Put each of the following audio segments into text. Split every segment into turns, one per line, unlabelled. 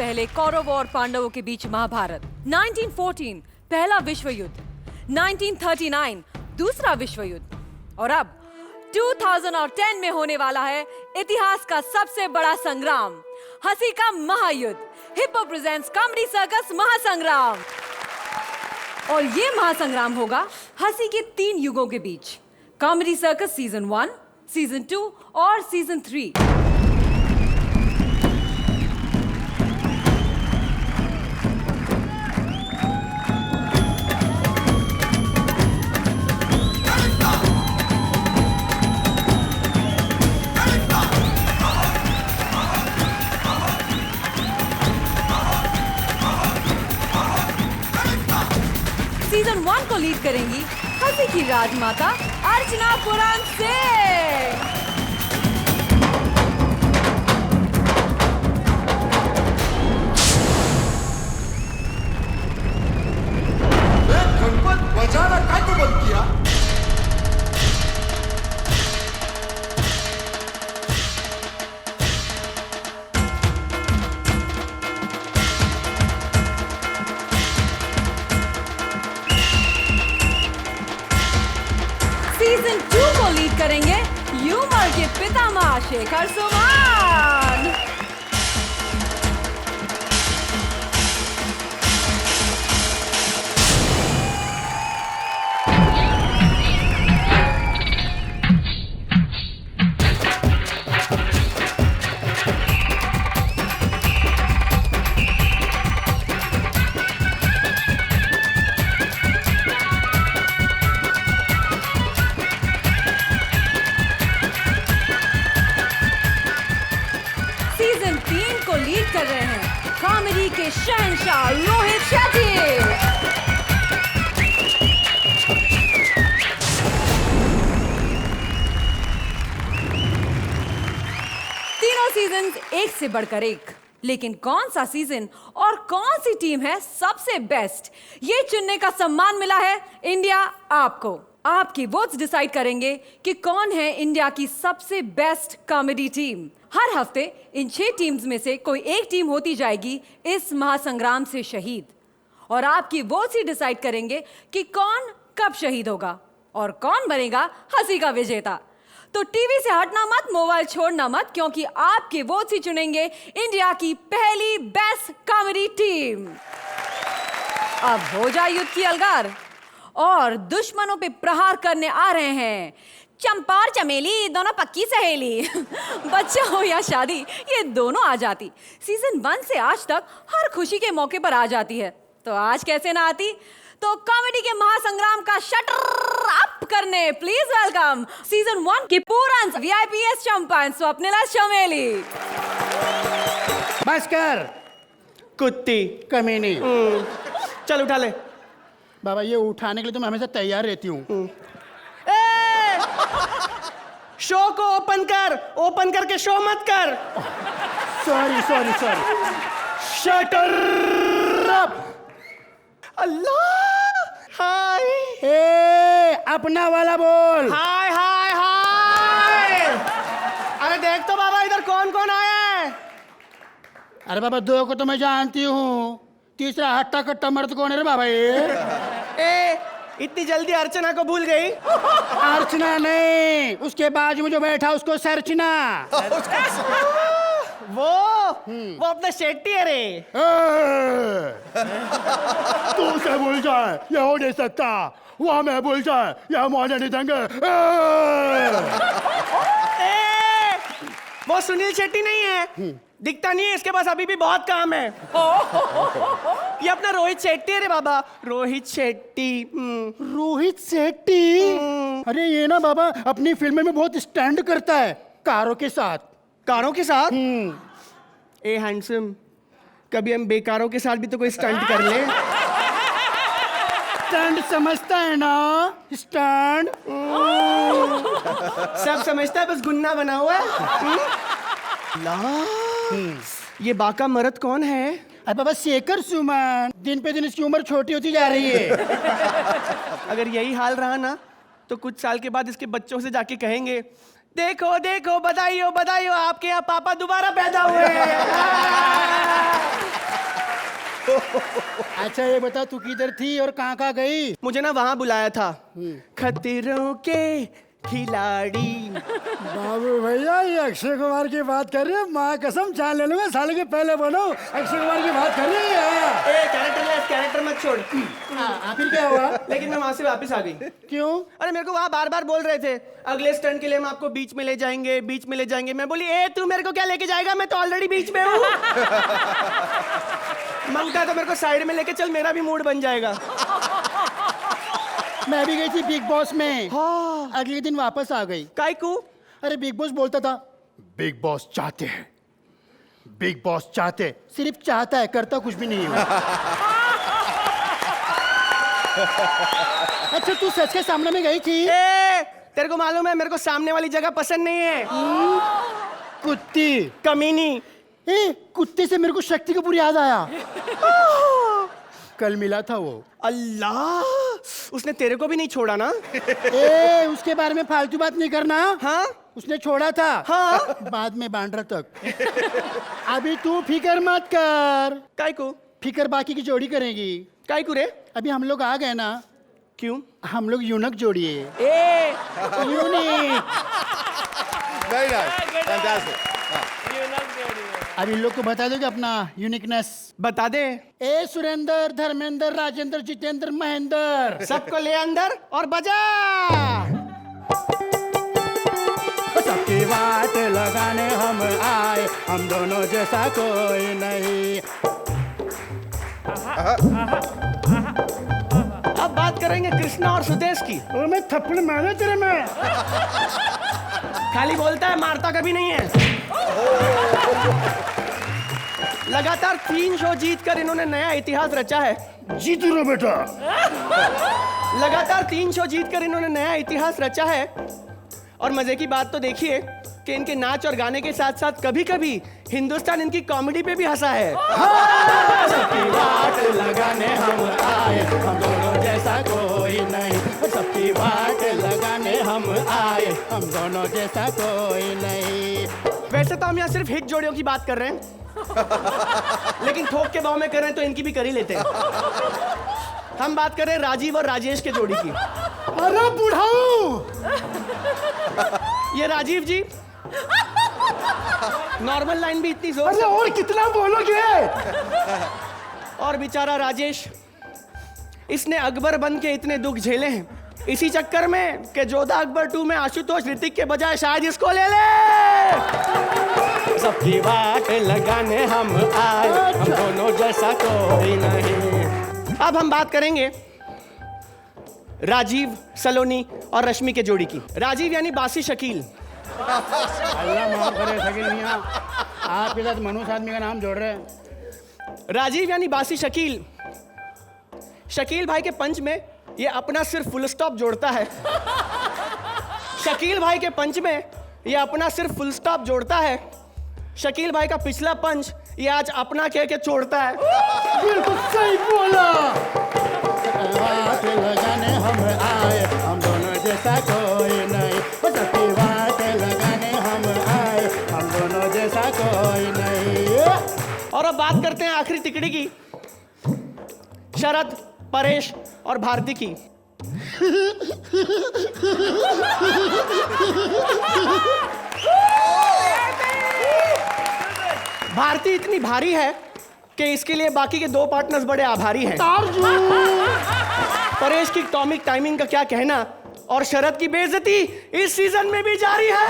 पहले कौरवों और पांडवों के बीच महाभारत, 1914 पहला विश्व युद्ध, 1939 दूसरा विश्व युद्ध और अब 2010 में होने वाला है इतिहास का सबसे बड़ा संग्राम, हंसी का महायुद्ध। हिप्पो प्रेजेंट्स कॉमेडी सर्कस महासंग्राम। और ये महासंग्राम होगा हंसी के 3 युगों के बीच, कॉमेडी सर्कस सीजन 1, सीजन 2 और सीजन 3। सीजन 1 को लीड करेंगी हंसी की राजमाता अर्चना पुराण सिंह।
गणपत बजाना काय तो बंद किया?
सीजन 2 को लीड करेंगे ह्यूमर के पितामह शेखर सुमन। सीजन 3 को लीड कर रहे हैं कॉमेडी के शहंशाह रोहित शेट्टी। तीनों सीजन एक से बढ़कर एक, लेकिन कौन सा सीजन और कौन सी टीम है सबसे बेस्ट, ये चुनने का सम्मान मिला है इंडिया आपको। आपके वोट्स डिसाइड करेंगे कि कौन है इंडिया की सबसे बेस्ट कॉमेडी टीम। हर हफ्ते इन 6 टीम्स में से कोई एक टीम होती जाएगी इस महासंग्राम से शहीद, और आपकी वोट्स ही डिसाइड करेंगे कि कौन कब शहीद होगा और कौन बनेगा हंसी का विजेता। तो टीवी से हटना मत, मोबाइल छोड़ना मत, क्योंकि आपके वोट्स ही चुनेंगे इंडिया की पहली बेस्ट कॉमेडी टीम। अब हो जाए युद्ध की अलगार और दुश्मनों पे प्रहार करने आ रहे हैं चंपा और चमेली, दोनों पक्की सहेली। बच्चा हो या शादी, ये दोनों आ जाती। सीजन 1 से आज तक हर खुशी के मौके पर आ जाती है, तो आज कैसे ना आती। तो कॉमेडी के महासंग्राम का शटर अप करने प्लीज वेलकम सीजन 1 के पूरन वीआईपीएस चंपा स्वप्निला चमेली।
बस कर
कुत्ती।
कमीनी।
चल उठा ले।
बाबा ये उठाने के लिए तो मैं हमेशा तैयार रहती हूँ।
शो को ओपन कर, ओपन करके शो मत कर।
Sorry sorry sorry.
Shut up. अल्लाह। हाय
ए अपना वाला बोल।
हाय हाय हाय। अरे देख तो बाबा इधर कौन कौन आया है।
अरे बाबा 2 को तो मैं जानती हूँ, तीसरा हट्टा कट्टा मर्द कौन है रे बाबा ये?
ए इतनी जल्दी अर्चना को भूल गई?
अर्चना नहीं, उसके बाजू में जो बैठा उसको सर्चना।
वो अपना शेट्टी है रे।
तू उसे भूल जाए, ये हो नहीं सकता। वहाँ मैं भूल जाए, यह मौने नहीं देंगे।
वो सुनील शेट्टी नहीं है, दिखता नहीं है, इसके पास अभी भी बहुत काम है। ये अपना रोहित शेट्टी है रे बाबा, रोहित शेट्टी।
रोहित शेट्टी? अरे ये ना बाबा अपनी फिल्म में बहुत स्टैंड करता है कारों के साथ।
कारों के साथ? ए हैंडसम, कभी हम बेकारों के साथ भी तो कोई स्टंट कर ले।
स्टैंड समझता है ना? स्टैंड
सब समझता है, बस गुन्ना बना हुआ है। ये बाका मर्द कौन है?
अरे बाबा शेखर सुमन। दिन पे दिन इसकी उम्र छोटी होती जा रही है।
अगर यही हाल रहा ना तो कुछ साल के बाद इसके बच्चों से जाके कहेंगे, देखो देखो बधाई हो आपके यहाँ पापा दोबारा पैदा हुए हैं।
अच्छा ये बता तू किधर थी और कहाँ कहाँ गई?
मुझे ना वहां बुलाया था खतरों के खिलाड़ी।
बाबू भैया ये अक्षय कुमार की बात कर रहे हैं? माँ कसम चाल ले लूंगा साले के पहले बनो। अक्षय कुमार की बात कर रहे हैं?
कैरेक्टर मत छोड़।
फिर क्या हुआ?
लेकिन मैं वहां से वापस आ गई।
क्यों?
अरे मेरे को वहां बार बार बोल रहे थे अगले स्टंट के लिए हम आपको बीच में ले जाएंगे, बीच में ले जाएंगे। मैं बोली ए तू मेरे को क्या लेके जाएगा, मैं तो ऑलरेडी बीच में हूँ। मांगता तो मेरे को साइड में लेके चल, मेरा भी मूड बन जाएगा।
मैं भी गई थी बिग बॉस में।
हाँ।
अगले दिन वापस आ गई।
काइकू?
अरे बिग बॉस बोलता था बिग बॉस चाहते हैं, बिग बॉस चाहते, सिर्फ चाहता है, करता कुछ भी नहीं है। अच्छा तू सच के सामने में गई थी?
तेरे को मालूम है मेरे को सामने वाली जगह पसंद नहीं है।
कुत्ती
कमीनी।
कुत्ते से मेरे को शक्ति कपूर याद आया। कल मिला था वो।
अल्लाह, उसने तेरे को भी नहीं छोड़ा ना?
उसके बारे में फालतू बात नहीं करना।
हाँ?
उसने छोड़ा था।
हाँ?
बाद में बांद्रा तक। अभी तू फिकर मत कर।
काइकू?
फिकर बाकी की जोड़ी करेगी।
काइकू रे?
अभी हम लोग आ गए ना।
क्यों?
हम लोग यूनक जोड़िए। यूनिक।
Very nice. Fantastic.
अब इन लोग को बता दोगे अपना यूनिकनेस?
बता दे।
ए सुरेंद्र, धर्मेंद्र, राजेंद्र, जितेंद्र, महेंद्र,
सबको ले अंदर और बजा।
सबकी बात लगाने हम आए, हम दोनों जैसा कोई नहीं।
अब बात करेंगे कृष्णा और सुदेश की।
और मैं थप्पड़ मारा तेरे में।
खाली बोलता है, मारता कभी नहीं है। लगातार 3 शो जीतकर इन्होंने नया इतिहास रचा है।
जीत रो बेटा।
लगातार 3 शो जीतकर इन्होंने नया इतिहास रचा है। और मजे की बात तो देखिए कि इनके नाच और गाने के साथ साथ कभी कभी हिंदुस्तान इनकी कॉमेडी पे भी हंसा है।
सबकी बात लगाने हम आए, हम दोनों जैसा कोई नहीं। सबकी बात लगाने हम आए, हम दोनों जैसा कोई नहीं।
वैसे तो हम यहाँ सिर्फ हिट जोड़ियों की बात कर रहे हैं, लेकिन ठोक के भाव में कर रहे हैं तो इनकी भी कर ही लेते हैं। हम बात कर रहे हैं राजीव और राजेश के जोड़ी की।
अरे बुढ़ाऊ!
ये राजीव जी नॉर्मल लाइन भी इतनी जोर
अरे
से,
और कितना बोलोगे?
और बेचारा राजेश, इसने अकबर बन के इतने दुख झेले हैं इसी चक्कर में कि जोधा अकबर 2 में आशुतोष ऋतिक के बजाय शायद इसको ले ले। सबकी बात लगाने हम आए, हम दोनों जैसा कोई नहीं। अब हम बात करेंगे राजीव सलोनी और रश्मि के जोड़ी की। राजीव यानी बासी शकील।
अल्लाह माफ करे शकील मियां, आपके साथ मनुष्य आदमी का नाम जोड़ रहे हैं।
राजीव यानी बासी शकील। शकील भाई के पंच में ये अपना सिर्फ फुल स्टॉप जोड़ता है। शकील भाई के पंच में ये अपना सिर्फ फुल स्टॉप जोड़ता है। शकील भाई का पिछला पंच ये आज अपना कह के छोड़ता है।
बिल्कुल सही बोला। बात लगाने हम आए, हम दोनों जैसा कोई नहीं। सबकी बात लगाने हम आए, हम दोनों जैसा कोई नहीं।
और अब बात करते हैं आखिरी तिकड़ी की, शरद, परेश और भारती की। भारती इतनी भारी है कि इसके लिए बाकी के 2 पार्टनर्स बड़े आभारी हैं। परेश की टॉमिक टाइमिंग का क्या कहना, और शरद की बेइज्जती इस सीजन में भी जारी है।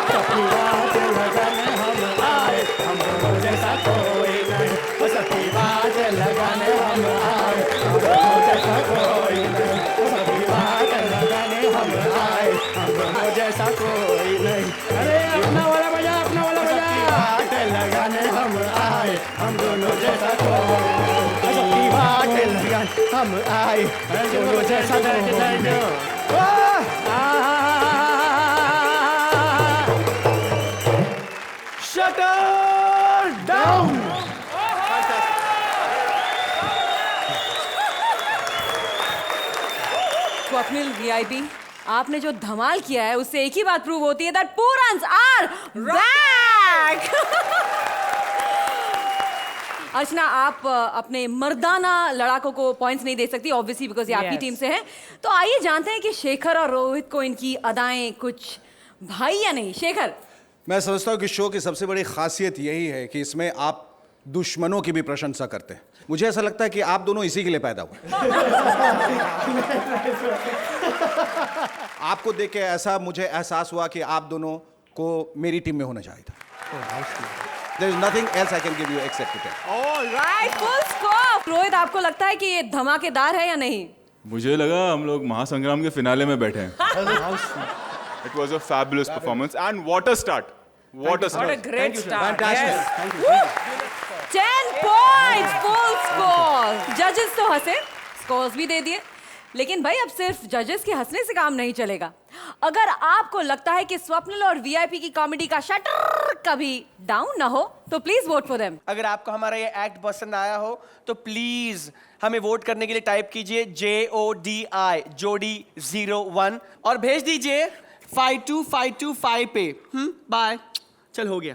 सबकी बात लगाने हम आए, हम दोनों जैसा कोई नहीं। सबकी बात लगाने हम आए, हम दोनों जैसा कोई नहीं। सबकी बात लगाने हम आए, हम दोनों जैसा कोई नहीं। अरे अपना वाला बजा, अपना वाला बजा। बात लगाने हम आए, हम दोनों जैसा कोई नहीं। सबकी बात लगाने हम आए, हम दोनों जैसा कोई नहीं।
Shutter down.
स्वप्निल वीआईपी, आपने जो धमाल किया है उससे एक ही बात प्रूव होती है दैट पूरन्स आर बैक। अर्चना, आप अपने मर्दाना लड़ाकों को पॉइंट्स नहीं दे सकती ऑब्वियसली बिकॉज ये आपकी
Yes.
टीम से है। तो आइए जानते हैं कि शेखर और रोहित को इनकी अदाएं कुछ भाई या नहीं। शेखर,
मैं समझता हूँ कि शो की सबसे बड़ी खासियत यही है कि इसमें आप दुश्मनों की भी प्रशंसा करते हैं। मुझे ऐसा लगता है कि आप दोनों इसी के लिए पैदा हुए। आपको देख के ऐसा मुझे एहसास हुआ कि आप दोनों को मेरी टीम में होना चाहिए था। There is nothing else I can give you except to tell.
Alright, full score. Rohit, आपको लगता है कि ये धमाकेदार है या नहीं?
मुझे लगा हम लोग महासंग्राम के फिनाले में बैठे हैं। It was a fabulous performance and what a start! What a
What a
start!
great start.
Fantastic.
Yes. 10 points, full score. जजेस तो हंसे, स्कोर्स भी दे दिए, लेकिन भाई अब सिर्फ जजेस के हंसने से काम नहीं चलेगा। अगर आपको लगता है कि स्वप्निल और वीआईपी की कॉमेडी का शटर कभी डाउन ना हो तो प्लीज वोट फॉर देम।
अगर आपको हमारा ये एक्ट पसंद आया हो तो प्लीज हमें वोट करने के लिए टाइप कीजिए JODI जोड़ी 01 और भेज दीजिए 52525 पे। बाय, चल हो गया।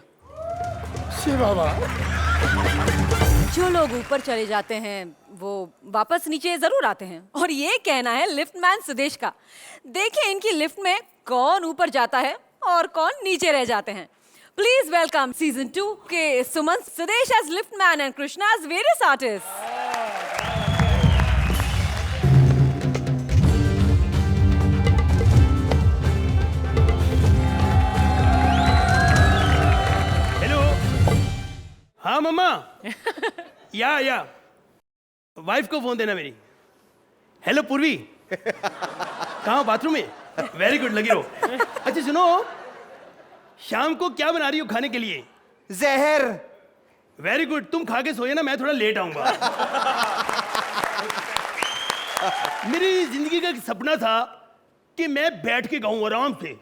जो लोग ऊपर चले जाते हैं वो वापस नीचे जरूर आते हैं, और ये कहना है लिफ्ट मैन सुदेश का। देखिए इनकी लिफ्ट में कौन ऊपर जाता है और कौन नीचे रह जाते हैं। प्लीज वेलकम सीजन 2 के Suman, Sudesh as lift man and Krishna as various artist.
Hello, हाँ मम्मा। या वाइफ को फोन देना मेरी। हेलो पूर्वी, कहाँ हो? बाथरूम में? वेरी गुड, लगी रहो। अच्छा सुनो, शाम को क्या बना रही हो खाने के लिए?
जहर।
वेरी गुड, तुम खा के सोए ना, मैं थोड़ा लेट आऊंगा। मेरी जिंदगी का एक सपना था कि मैं बैठ के गाऊं आराम से।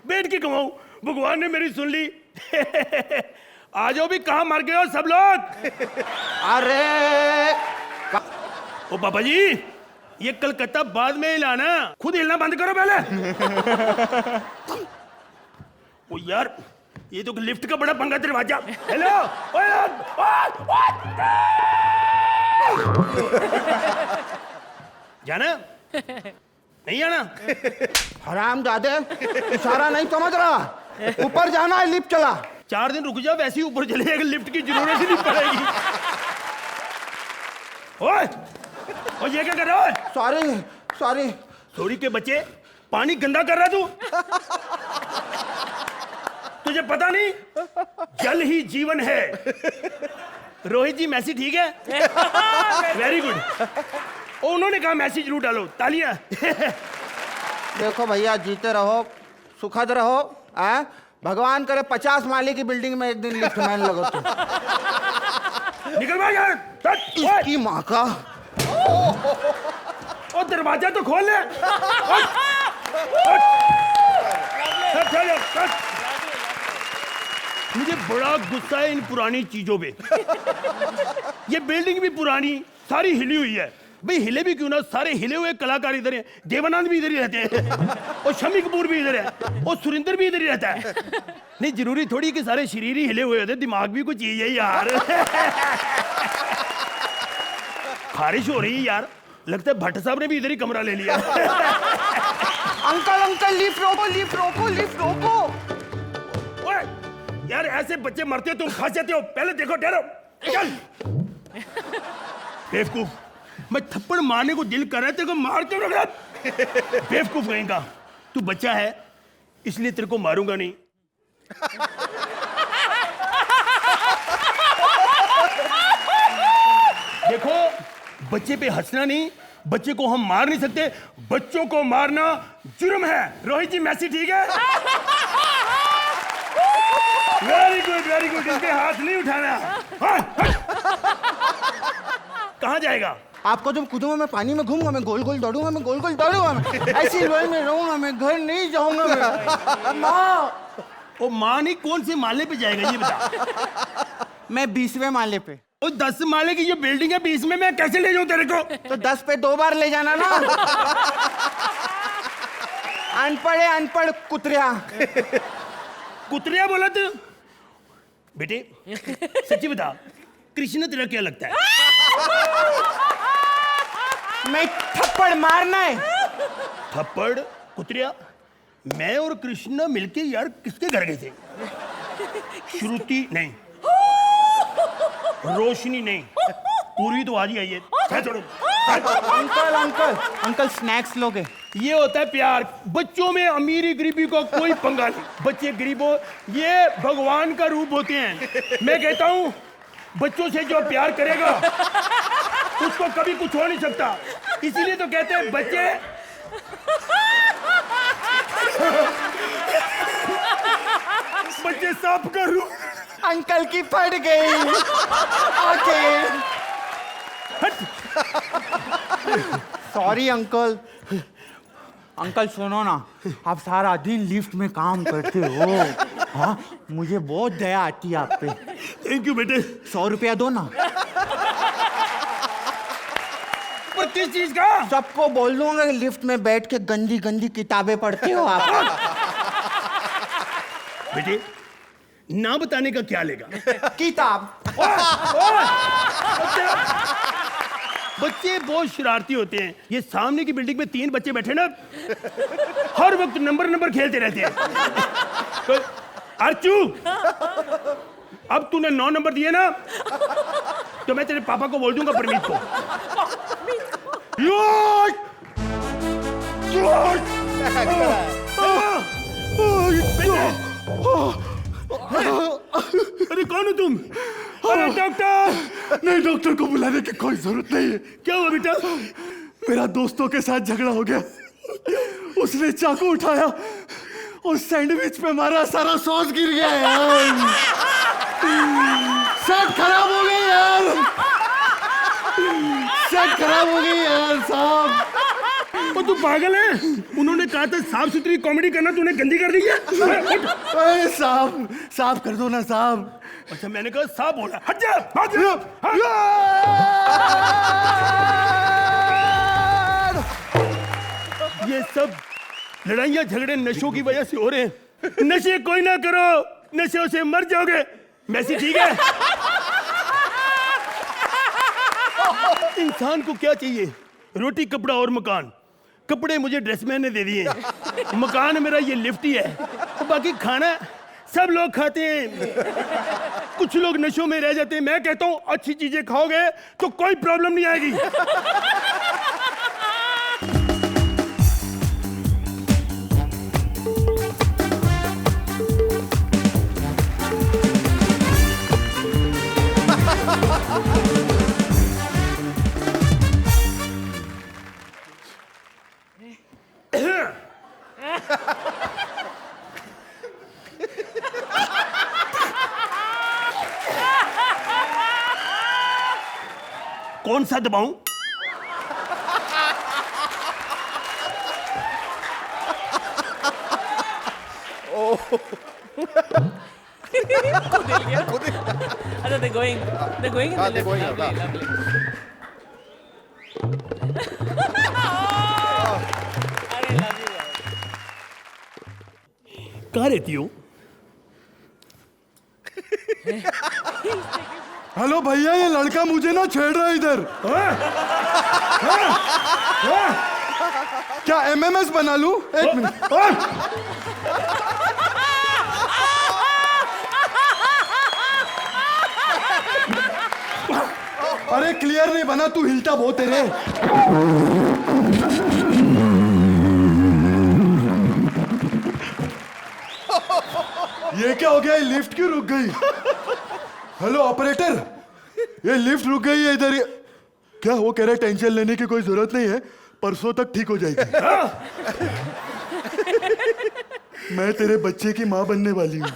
बैठ के गाऊं, भगवान ने मेरी सुन ली। आ जाओ भी, कहाँ मर गए हो सब लोग?
अरे
ओ पापा जी, ये कलकत्ता बाद में हिलाना, खुद हिलना बंद करो पहले। ओ यार, ये तो लिफ्ट का बड़ा पंगा दरवाजा। हेलो, जाना नहीं जाना?
हराम दादे, इशारा नहीं समझ रहा। ऊपर जाना है, लिफ्ट चला।
4 दिन रुक जा, वैसे ही ऊपर चले जाएगा, लिफ्ट की जरूरत ही नहीं पड़ेगी। ओए, ओ ये क्या कर रहा है?
सॉरी।
सॉरी के बच्चे, पानी गंदा कर रहा तू? तुझे पता नहीं, जल ही जीवन है। रोहित जी, मैसेज ठीक है? Very good. उन्होंने कहा मैसेज जरूर डालो, तालियां।
देखो भैया, जीते रहो, सुखद रहो। भगवान करे 50 माले की बिल्डिंग में एक दिन लिफ्ट मैन लगो तुम।
निकल भाई यार।
इसकी माँ का।
ओ दरवाजा तो खोल ले। मुझे बड़ा गुस्सा है इन पुरानी चीजों पे। ये बिल्डिंग भी पुरानी, सारी हिली हुई है। भाई हिले भी क्यों ना, सारे हिले हुए कलाकार इधर हैं। देवानंद भी इधर ही रहते हैं, और शम्मी कपूर भी इधर है, और सुरिंदर भी इधर ही रहता है। नहीं, जरूरी थोड़ी कि सारे शरीर ही हिले हुए होते, दिमाग भी कुछ चीज है यार। खारिश हो रही है यार, लगता है भट्ट साहब ने भी इधर ही कमरा ले लिया।
अंकल, लिफ्ट रोको।
ओए, यार ऐसे बच्चे मरते हो, तुम फंस जाते हो। पहले देखो, ठहरो, चल। बेवकूफ, मैं थप्पड़ मारने को दिल कर रहा है, तेरे को मार क्यों रहा? बेवकूफ कहेगा। तू बच्चा है इसलिए तेरे को मारूंगा नहीं। देखो, बच्चे पे हंसना नहीं, बच्चे को हम मार नहीं सकते, बच्चों को मारना जुर्म है। रोहित जी, मैसेज ठीक है? वेरी गुड, इसके हाथ नहीं उठाना। कहाँ जाएगा?
आपको जब कूदूंगा, मैं पानी में घूमूंगा, मैं गोल गोल दौड़ूंगा, मैं ऐसी लोहे में रहूंगा, मैं घर नहीं जाऊंगा। मैं माँ,
ओ माँ नहीं, कौन से माले पे जाएगा ये बता?
मैं 20वें माले पे।
ओ 10 माले की जो बिल्डिंग है, 20 में मैं कैसे ले जाऊं तेरे को?
तो 10 पे 2 बार ले जाना ना। अनपढ़ कुतरिया।
कुतरिया बोला तू? बेटे सच्ची बता, कृष्ण तेरा क्या लगता है?
मैं थप्पड़ मारना है।
थप्पड़ कुतरिया, मैं और कृष्ण मिलके यार किसके घर गए थे? श्रुति नहीं, रोशनी नहीं, पूर्वी तो आज ही आई है। छोड़ो।
अंकल अंकल अंकल स्नैक्स लोगे?
ये होता है प्यार। बच्चों में अमीरी गरीबी का कोई पंगा नहीं। बच्चे गरीबों, ये भगवान का रूप होते हैं। मैं कहता हूँ बच्चों से जो प्यार करेगा उसको कभी कुछ हो नहीं सकता। इसीलिए तो कहते हैं बच्चे बच्चे सांप का रूप।
अंकल की फट गई आंखें। Sorry uncle. अंकल सुनो ना, आप सारा दिन लिफ्ट में काम करते हो। हाँ, मुझे बहुत दया आती है आप पे।
थैंक यू बेटे।
100 रुपया दो ना।
पर किस चीज का?
सबको बोल दूंगा कि लिफ्ट में बैठ के गंदी गंदी किताबें पढ़ते हो आप।
बेटे ना बताने का क्या लेगा?
किताब।
बच्चे बहुत शरारती होते हैं। ये सामने की बिल्डिंग में 3 बच्चे बैठे ना, हर वक्त नंबर खेलते रहते हैं। तो अर्चू, अब तूने 9 नंबर दिए ना, तो मैं तेरे पापा को बोल दूंगा, परमीत को। अरे कौन हो तुम? अरे डॉक्टर!
नहीं, डॉक्टर को बुलाने की कोई जरूरत नहीं है।
क्या हुआ बेटा?
मेरा दोस्तों के साथ झगड़ा हो गया। उसने चाकू उठाया और सैंडविच पे मारा, सारा सॉस गिर गया यार। सेट खराब हो गई यार। सेट खराब हो गई यार साहब।
और तू पागल है? उन्होंने कहा था साफ सुथरी कॉमेडी करना, तूने गंदी कर दी है।
अरे साहब, साफ कर दो ना साहब।
अच्छा, मैंने कहा साफ बोला। हट जा, हट जा, ये सब लड़ाइयाँ झगड़े नशों की वजह से हो रहे हैं। नशे कोई ना करो, नशों से मर जाओगे। मैसी ठीक है? इंसान को क्या चाहिए? रोटी, कपड़ा और मकान। कपड़े मुझे ड्रेसमैन ने दे दिए, मकान मेरा ये लिफ्ट ही है। तो बाकी खाना सब लोग खाते हैं, कुछ लोग नशों में रह जाते हैं। मैं कहता हूँ अच्छी चीजें खाओगे तो कोई प्रॉब्लम नहीं आएगी। कौन सा दबाऊं?
अच्छा, they're going in the left. Lovely. अरे lovely यार।
कहाँ रहती हो?
हेलो भैया, ये लड़का मुझे ना छेड़ रहा है इधर। क्या एमएमएस बना लूं? एक मिनट। अरे क्लियर नहीं बना, तू हिलता बहुत है रे। ये क्या हो गया? लिफ्ट क्यों रुक गई? हेलो ऑपरेटर, ये लिफ्ट रुक गई है इधर। क्या वो कह रहे टेंशन लेने की कोई जरूरत नहीं है, परसों तक ठीक हो जाएगी। मैं तेरे बच्चे की माँ बनने वाली हूँ।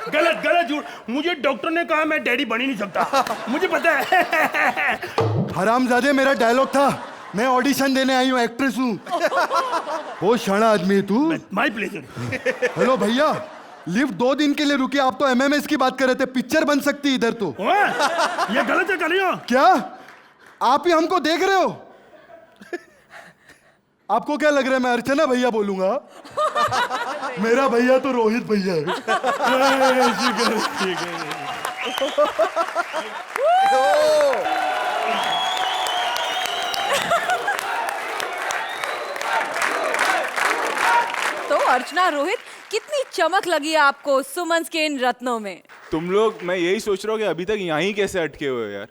गलत गलत झूठ। मुझे डॉक्टर ने कहा मैं डैडी बन ही नहीं सकता, मुझे पता है।
हरामजादे, मेरा डायलॉग था। मैं ऑडिशन देने आई हूँ, एक्ट्रेस हूँ। वो शाना आदमी है तू।
My pleasure.
हेलो भैया, लिफ्ट 2 दिन के लिए रुकी, आप तो एमएमएस की बात कर रहे थे। पिक्चर बन सकती इधर तो।
ये गलत है कलियो।
क्या आप ही हमको देख रहे हो? आपको क्या लग रहा है मैं अर्चना भैया बोलूंगा? मेरा भैया तो रोहित भैया है।
तो अर्चना, रोहित, कितनी चमक लगी आपको सुमन के इन रत्नों में?
तुम लोग, मैं यही सोच रहा हूँ कि अभी तक यहीं कैसे अटके हुए हो यार।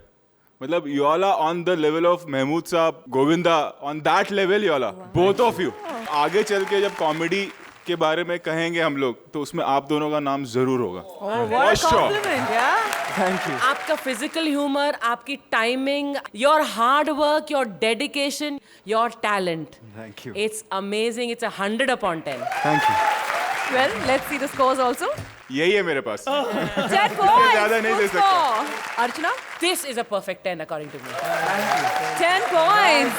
मतलब you all are on the level of Mahmood साहब, Govinda, on that level you all are, both of you. आगे चल के जब कॉमेडी के बारे में कहेंगे हम लोग, तो उसमें आप दोनों का नाम जरूर होगा।
What a compliment, yeah?
आपका फिजिकल ह्यूमर, आपकी timing, your hard work, your dedication, your talent,
Thank you.
It's amazing, it's 100 upon 10.
Thank you.
Well, let's see the scores also.
यही है मेरे पास।
10 points.
ज्यादा नहीं दे
Good score. Archana,
This is a perfect 10 according to me.
10 points.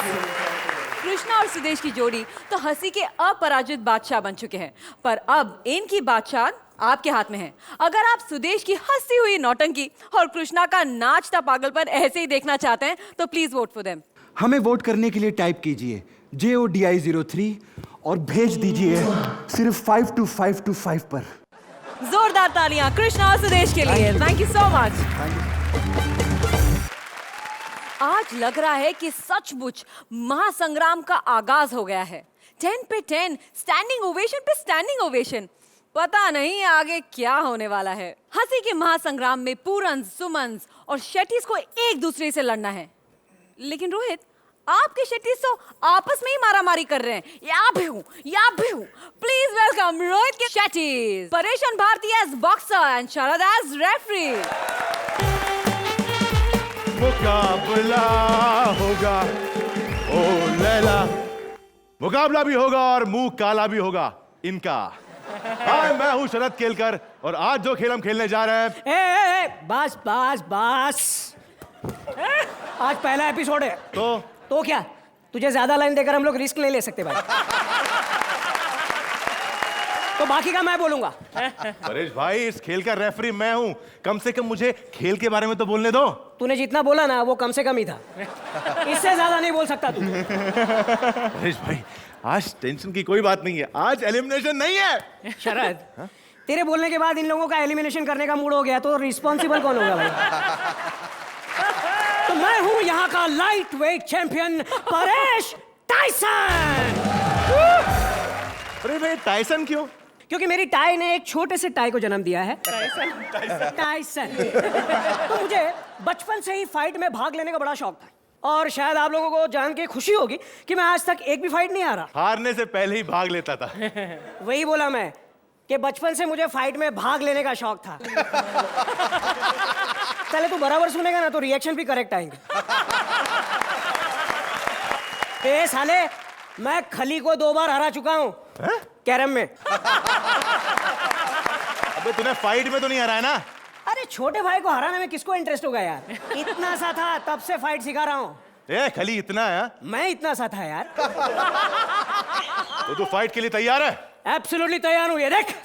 Krishna और सुदेश की जोड़ी तो हंसी के अपराजित बादशाह बन चुके हैं, पर अब इनकी बादशाह आपके हाथ में है। अगर आप सुदेश की हंसी हुई नौटंकी और कृष्णा का नाचता पागलपन ऐसे ही देखना चाहते हैं तो प्लीज वोट फॉर देम।
हमें वोट करने के लिए टाइप कीजिए JODI03 और भेज दीजिए सिर्फ 52525 पर।
जोरदार तालियां कृष्णा और सुदेश के लिए। Thank you so much. आज लग रहा है कि सचमुच महासंग्राम का आगाज हो गया है। 10 पे 10, स्टैंडिंग ओवेशन पे स्टैंडिंग ओवेशन। पता नहीं आगे क्या होने वाला है। हंसी के महासंग्राम में पूरन, सुमन और शेट्टीज को एक दूसरे से लड़ना है। लेकिन रोहित, आपके शेट्टीज तो आपस में ही मारामारी कर रहे हैं। यहाँ भी हूँ। प्लीज वेलकम रोहित के शेट्टीज, परेशान Bharti as boxer and Sharad as referee.
मुकाबला होगा ओ लैला, मुकाबला भी होगा और मुंह काला भी होगा इनका। हाय, मैं हूँ शरद केलकर और आज जो खेल हम खेलने जा रहे हैं।
ए, बस बस बस। आज पहला एपिसोड है तो क्या तुझे ज्यादा लाइन देकर हम लोग रिस्क नहीं ले सकते भाई। तो बाकी का मैं बोलूंगा।
परेश भाई, इस खेल का रेफरी मैं हूँ, कम से कम मुझे खेल के बारे में तो बोलने दो।
तूने जितना बोला ना वो कम से कम ही था, इससे ज्यादा नहीं बोल सकता तू।
परेश भाई, आज टेंशन की कोई बात नहीं है, आज एलिमिनेशन नहीं है।
शरद, तेरे बोलने के बाद इन लोगों का एलिमिनेशन करने का मूड हो गया तो रिस्पॉन्सिबल कौन होगा भाई? तो मैं हूं यहाँ का light weight champion Paresh Tyson.
अरे भाई, टाइसन क्यों?
क्योंकि मेरी टाई ने एक छोटे से टाई को जन्म दिया है। टाइसन। तो मुझे बचपन से ही फाइट में भाग लेने का बड़ा शौक था और शायद आप लोगों को जान के खुशी होगी कि मैं आज तक एक भी फाइट नहीं हारा।
हारने से पहले ही भाग लेता था।
वही बोला मैं कि बचपन से मुझे फाइट में भाग लेने का शौक था। चले तू बराबर सुनेगा ना तो रिएक्शन भी करेक्ट आएंगे। ए साले, मैं खली को 2 बार हरा चुका हूँ कैरम में।
अबे तूने फाइट में तो नहीं हराया ना?
अरे छोटे भाई को हराने में किसको इंटरेस्ट होगा यार? इतना सा था तब से फाइट सिखा रहा हूँ।
ए खली, इतना है?
मैं इतना सा था यार।
तो तू फाइट के लिए तैयार है?
एब्सोल्युटली तैयार हूँ। ये देख,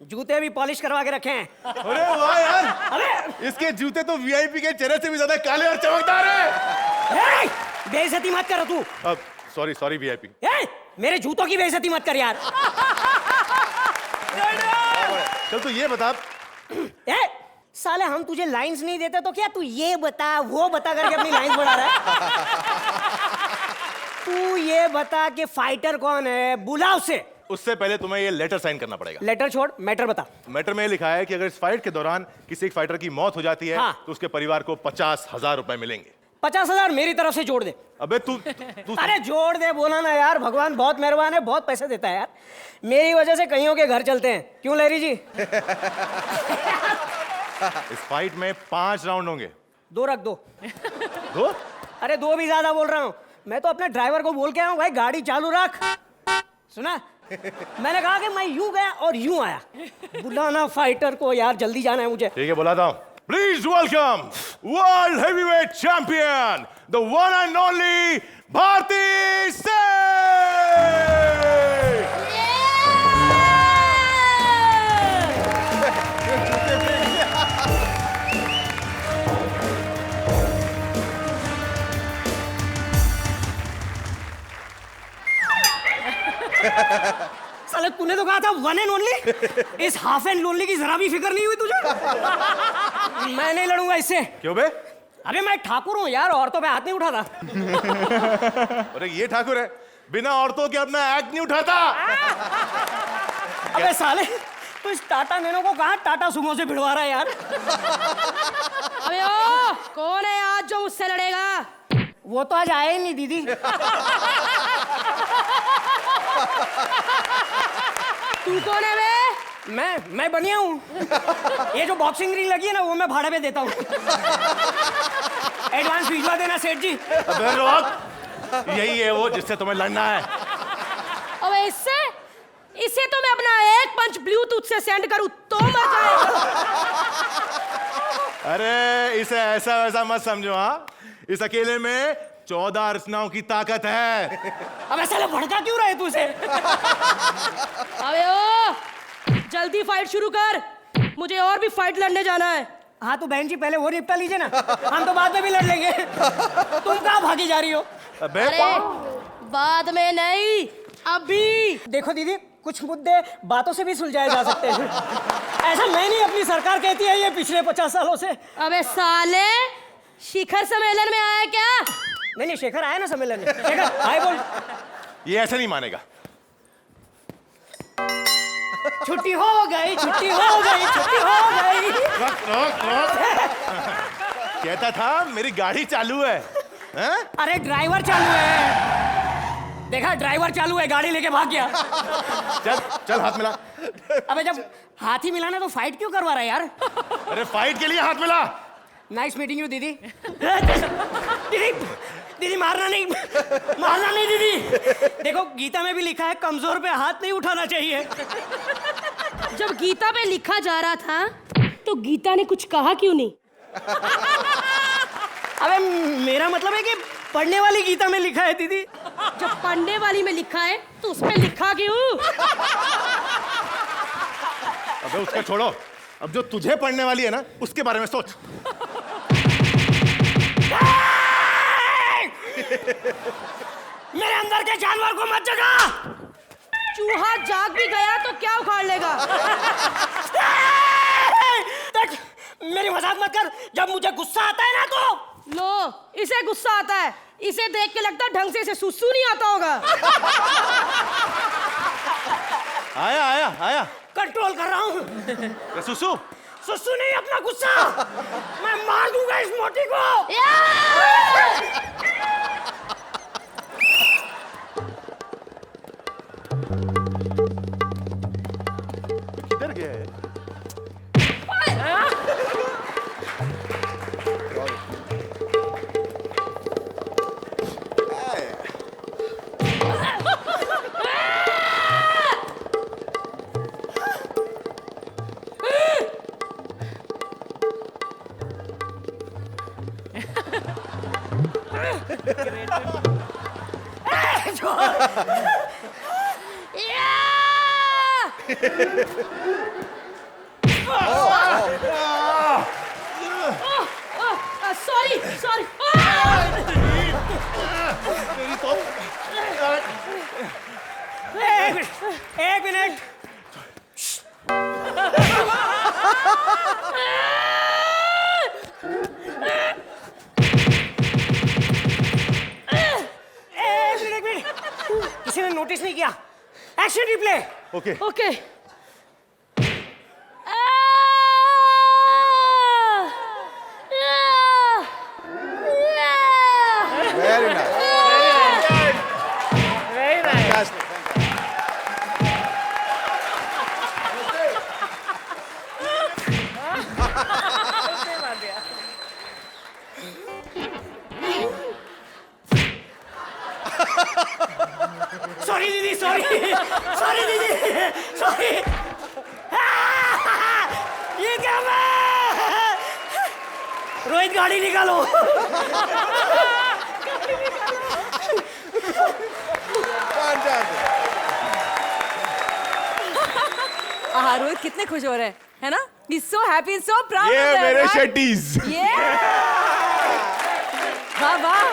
जूते भी पॉलिश करवा के रखे हैं।
अरे वाह यार,
अबे
इसके जूते तो वीआईपी के चेहरे से भी ज्यादा काले और चमकदार हैं।
बेइज्जती मत कर तू।
अब सॉरी वीआईपी।
मेरे जूतों की बेइज्जती मत कर यार।
चल तू ये बता,
साले हम तुझे लाइंस नहीं देते तो क्या तू ये बता वो बता करके अपनी लाइंस बढ़ा रहा है? तू ये बता कि फाइटर कौन है, बुला उसे।
उससे पहले तुम्हें ये लेटर साइन करना पड़ेगा।
लेटर छोड़, मैटर बता।
मैटर में लिखा है कि अगर इस फाइट के दौरान किसी एक फाइटर की मौत हो जाती है,
हाँ।
तो उसके परिवार को 50,000 रुपए मिलेंगे।
50,000 मेरी तरफ से जोड़ दे।
अबे तू
अरे जोड़ दे बोला ना यार, भगवान बहुत मेहरबान है, बहुत पैसे देता है यार। मेरी वजह से कईयों के घर चलते हैं, क्यों लहरी जी?
इस फाइट में 5 राउंड होंगे।
2 रख दो।
2?
अरे 2 भी ज्यादा बोल रहा हूँ। मैं तो अपने ड्राइवर को बोल के आया हूँ, भाई गाड़ी चालू रख। सुना? मैंने कहा कि मैं यूं गया और यूं आया। बुलाना फाइटर को यार, जल्दी जाना है मुझे।
ठीक है, बुलाता हूं। Please welcome world heavyweight champion, the one and only Bharti Singh.
साले तूने तो कहा था वन एंड ओनली, इस हाफ एंड लोनली की जरा भी फिक्र नहीं हुई तुझे? मैं नहीं लड़ूंगा इससे।
क्यों बे?
अरे मैं ठाकुर हूँ यार, औरतों पे हाथ नहीं उठाता।
अरे ये ठाकुर है, बिना औरतों के अपना एक्ट नहीं उठाता।
अबे साले तू इस टाटा नैनो को कहाँ टाटा सुमो से भिड़वा रहा है यार?
अबे ओ, कौन है आज जो मुझसे लड़ेगा?
वो तो आज आए ही नहीं दीदी।
तू कौन है बे?
मैं बनिया हूँ। ये जो बॉक्सिंग रिंग लगी है ना, वो मैं भाड़े पे देता हूँ। एडवांस भिजवा देना सेठ जी।
अबे रोक, यही है वो जिससे तुम्हें लड़ना है।
अबे इसे तो मैं अपना एक पंच ब्लूटूथ से सेंड करूँ तो मर जाएगा।
अरे इसे ऐसा वैसा मत समझो। हाँ, इस अकेले में 14 रचनाओं की ताकत है।
अब ऐसा भड़का क्यों रहे तू इसे?
अबे ओ, जल्दी फाइट शुरू कर, मुझे और भी फाइट लड़ने जाना है।
हाँ तो बहन जी पहले वो निपटा लीजिए ना, हम तो बाद में भी लड़ लेंगे। तुम कहाँ भागी जा रही हो?
अबे
अरे बाद में नहीं, अभी।
देखो दीदी, कुछ मुद्दे बातों से भी सुलझाए जा सकते हैं। ऐसा मैं नहीं, अपनी सरकार कहती है ये पिछले 50 सालों से।
अबे साले, शिखर सम्मेलन में आया क्या?
नहीं शेखर आया ना सम्मेलन में। शेखर हाय बोल।
ये ऐसे नहीं मानेगा।
छुट्टी हो गई, छुट्टी हो गई, छुट्टी हो गई।
रोक रोक रोक। कहता था मेरी गाड़ी चालू है। हैं?
अरे ड्राइवर चालू है। देखा, ड्राइवर चालू है, गाड़ी लेके भाग गया।
चल चल हाथ मिला।
अबे जब हाथ ही मिलाना तो फाइट क्यों करवा रहा है यार?
अरे फाइट के लिए हाथ मिला।
नाइस मीटिंग यू दीदी। दीदी दीदी मारना नहीं, मारना नहीं दीदी। देखो गीता में भी लिखा है कमजोर पे हाथ नहीं उठाना चाहिए।
जब गीता पे लिखा जा रहा था तो गीता ने कुछ कहा क्यों नहीं?
अबे मेरा मतलब है कि पढ़ने वाली गीता में लिखा है दीदी।
जब पढ़ने वाली में लिखा है तो उसमें लिखा क्यों?
अबे उसको छोड़ो, अब जो तुझे पढ़ने वाली है ना उसके बारे में सोच।
मेरे अंदर के जानवर को मत जगा।
चूहा जाग भी गया तो क्या उखाड़ लेगा?
देख, मेरी मजाक मत कर। जब मुझे गुस्सा आता है ना तो
लो, इसे गुस्सा आता है। इसे देख के लगता है ढंग से इसे सुसु नहीं आता होगा।
आया आया आया।
कंट्रोल कर रहा हूँ।
सुसु
सुसु नहीं, अपना गुस्सा। मैं मार दूंगा इस मोटी को।
किधर गया है?
Sorry sorry.
एक मिनट। किसी ने नोटिस नहीं किया। Action replay.
Okay
okay.
Very nice,
very nice.
Sorry दीदी, सॉरी सॉरी दीदी, सॉरी। ये क्या है? रोहित गाड़ी निकालो।
रोहित कितने खुश हो रहे हैं, है ना? He's so happy, so proud
ये
of them,
मेरे
right?
शेट्टीज।
Yeah! वाह वाह।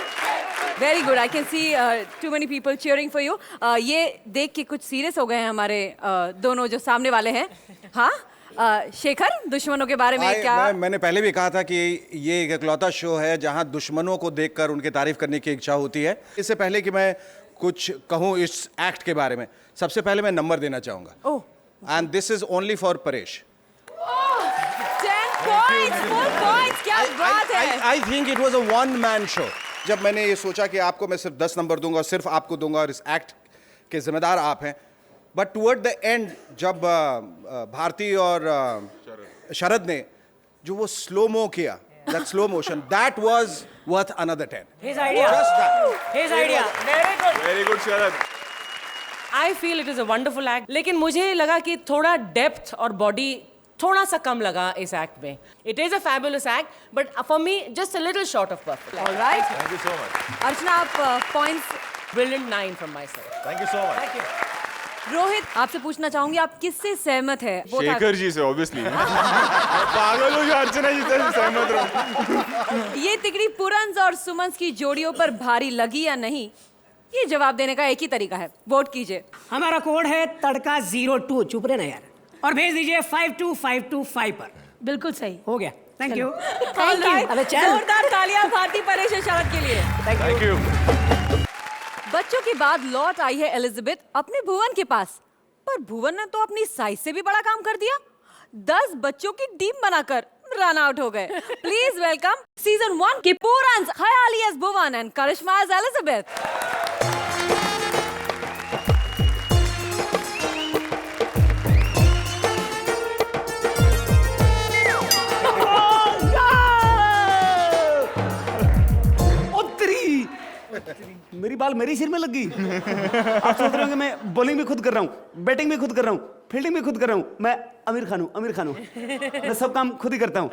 Very good I can see too many people cheering for you. ये देख के कुछ सीरियस हो गए हैं हमारे दोनों जो सामने वाले हैं. हाँ शेखर, दुश्मनों के बारे में क्या?
मैंने पहले भी कहा था कि ये एक इकलौता शो है जहां दुश्मनों को देखकर उनकी तारीफ करने की इच्छा होती है. इससे पहले कि मैं कुछ कहूं इस एक्ट के बारे में, सबसे पहले मैं नंबर देना चाहूंगा.
Oh,
and this is only for Paresh.
10 points, full points, क्या बात है?
I think it was a one man show. जब मैंने ये सोचा कि आपको मैं सिर्फ 10 नंबर दूंगा और सिर्फ आपको दूंगा और इस एक्ट के जिम्मेदार आप हैं, बट टुवर्ड द एंड जब भारती और शरद ने जो वो स्लो मो किया, that slow motion, that was worth another 10.
His idea.
Just that.
His idea.
Very good, Sharad.
I feel it is a wonderful act. लेकिन मुझे लगा कि थोड़ा डेप्थ और बॉडी थोड़ा सा कम लगा इस एक्ट में. It is a fabulous act, but for me just a little short of perfect.
All right.
Thank you so much.
अर्चना, आप points.
Brilliant 9 from my side.
Thank you so much.
Rohit, आपसे पूछना चाहूंगी आप किससे सहमत है?
शेखर जी से ऑब्वियसली. पागल हो गया अर्चना जी से सहमत रहो.
ये तिकड़ी पुरंस और सुमंस की जोड़ियों पर भारी लगी या नहीं, ये जवाब देने का एक ही तरीका है. वोट कीजिए.
हमारा कोड है तड़का 02. चुप रहे ना यार. और भेज दीजिए 52525 पर.
बिल्कुल सही.
हो गया. Thank you.
All right.
अबे चल.
जोरदार तालियां भारती, परेश और शरद के लिए.
Thank you.
बच्चों के बाद लौट आई है एलिजाबेथ अपने भुवन के पास, पर भुवन ने तो अपनी साइज से भी बड़ा काम कर दिया. 10 बच्चों की टीम बनाकर रन आउट हो गए. प्लीज वेलकम सीजन 1 के पूरंस, Khayali as Bhuvan and Karishma as Elizabeth.
मेरी बाल मेरी सिर में लग गई. आप सोच रहे होंगे मैं बॉलिंग भी खुद कर रहा हूँ, बैटिंग भी खुद कर रहा हूँ, फील्डिंग भी खुद कर रहा हूँ. मैं आमिर खान हूँ. मैं सब काम खुद ही करता हूँ.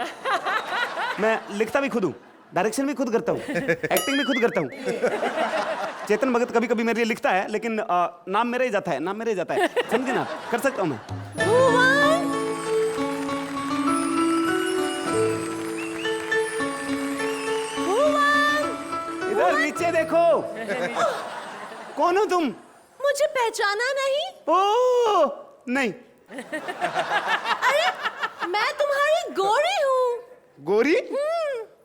मैं लिखता भी खुद हूँ, डायरेक्शन भी खुद करता हूँ, एक्टिंग भी खुद करता हूँ. चेतन भगत कभी कभी मेरे लिए लिखता है, लेकिन नाम मेरा ही जाता है. समझे ना, कर सकता हूँ मैं. इधर नीचे देखो. कौन हो तुम?
मुझे पहचाना नहीं?
ओ नहीं.
अरे मैं तुम्हारी गोरी हूँ.
गोरी?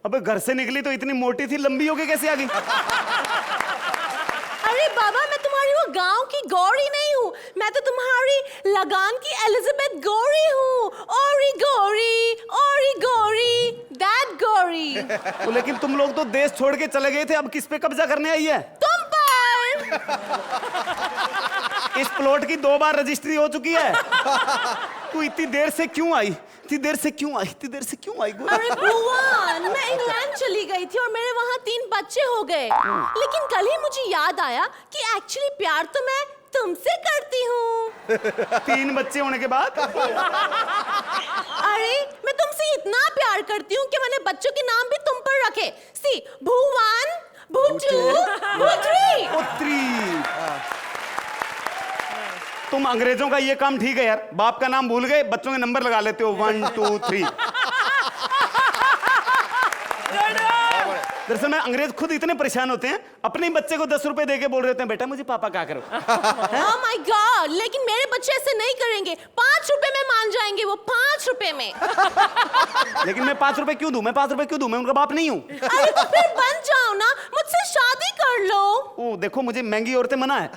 अबे घर से निकली तो इतनी मोटी थी, लंबी होके कैसे आ गई?
अरे बाबा, मैं तुम्हारी वो गांव की गौरी नहीं हूँ, मैं तो तुम्हारी लगान की एलिजाबेथ गौरी हूँ. ओरी गौरी, दैट गौरी.
तो लेकिन तुम लोग तो देश छोड़ के चले गए थे, अब किस पे कब्जा करने आई है?
तुम पर.
इस प्लॉट की 2 बार रजिस्ट्री हो चुकी है. तू इतनी देर से क्यों आई?
अरे भुवन, मैं इंग्लैंड चली गई थी और मेरे वहाँ 3 बच्चे हो गए. लेकिन कल ही मुझे याद आया कि एक्चुअली प्यार तो मैं तुमसे करती हूँ.
3 बच्चे होने के बाद?
अरे मैं तुमसे इतना प्यार करती हूँ कि मैंने बच्चों के नाम भी तुम पर रखे. सी, भुवन, भुटू, भुत्री.
तुम अंग्रेजों का ये काम ठीक है यार. बाप का नाम भूल गए, बच्चों के नंबर लगा लेते हो 1 2 3. दरअसल में अंग्रेज खुद इतने परेशान होते हैं, अपने ही बच्चे को 10 रुपए देके बोल रहे होते हैं, बेटा मुझे पापा क्या करो.
Oh my God, लेकिन मेरे बच्चे ऐसे नहीं करेंगे. 5 रुपए में मान जाएंगे वो, 5 रुपए में.
लेकिन मैं 5 रुपए क्यों दूं? मैं उनका बाप नहीं हूँ.
अरे तो फिर बन जाओ ना, मुझसे शादी कर लो.
ओ देखो, मुझे महंगी औरतें मना है.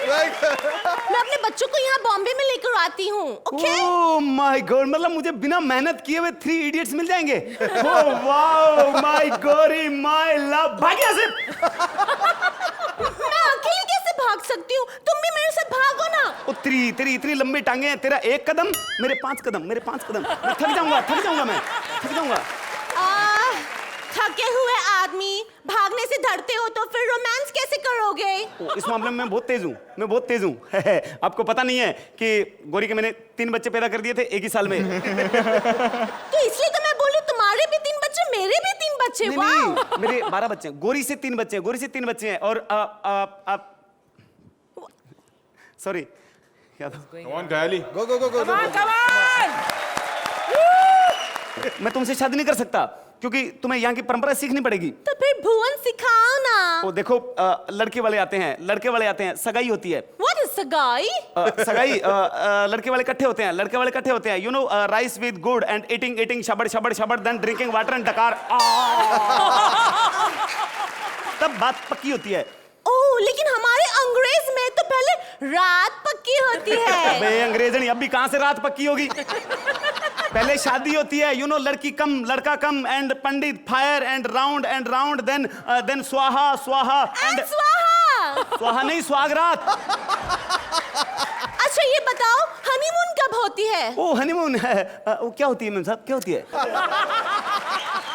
मैं अपने बच्चों को यहाँ बॉम्बे में लेकर आती हूँ. ओके?
ओह माय गॉड, मतलब मुझे बिना मेहनत किए हुए 3 इडियट्स मिल जाएंगे. ओह वाओ, माय गॉरी, माय लव. भाग यहाँ से.
मैं अकेले कैसे भाग सकती हूँ? तुम भी मेरे साथ भागो ना.
ओ तेरी इतनी लंबी टांगे हैं, तेरा 1 कदम, मेरे 5 कदम. मैं थक जाऊंगा.
थके हुए आदमी भागने से डरते हो तो फिर रोमांस कैसे करोगे?
इस मामले में मैं बहुत तेज हूँ. आपको पता नहीं है कि गोरी के मैंने 3 बच्चे पैदा कर दिए थे एक ही साल में.
तो इसलिए तो मैं बोलूं, तुम्हारे भी 3 बच्चे, मेरे भी 3 बच्चे.
नहीं, मेरे 12 बच्चे हैं. गोरी से 3 बच्चे हैं. और सॉरी, क्या था?
Come on, Kayali.
Go.
मैं तुमसे शादी नहीं कर सकता क्योंकि तुम्हें यहाँ की परंपरा सीखनी पड़ेगी।
तो फिर भुवन सिखाओ ना।
ओ देखो लड़के वाले आते हैं, सगाई होती है।
What is सगाई?
सगाई लड़के वाले इकट्ठे होते हैं, you know, rice with gur and eating शबड़ then drinking water and dakar. तब बात पक्की होती है।
ओह, लेकिन हमारे अंग्रेज में तो पहले रात पक्की होती है।
अबे अंग्रेजनी, अब भी कहां से रात पक्की होगी? पहले शादी होती है, यू नो, लड़की कम लड़का come and pandit fire and round then स्वाहा एंड स्वाहा नहीं, स्वागरात।
अच्छा ये बताओ, हनीमून कब होती है?
ओ हनीमून है, वो क्या होती है मैम साहब, क्या होती है?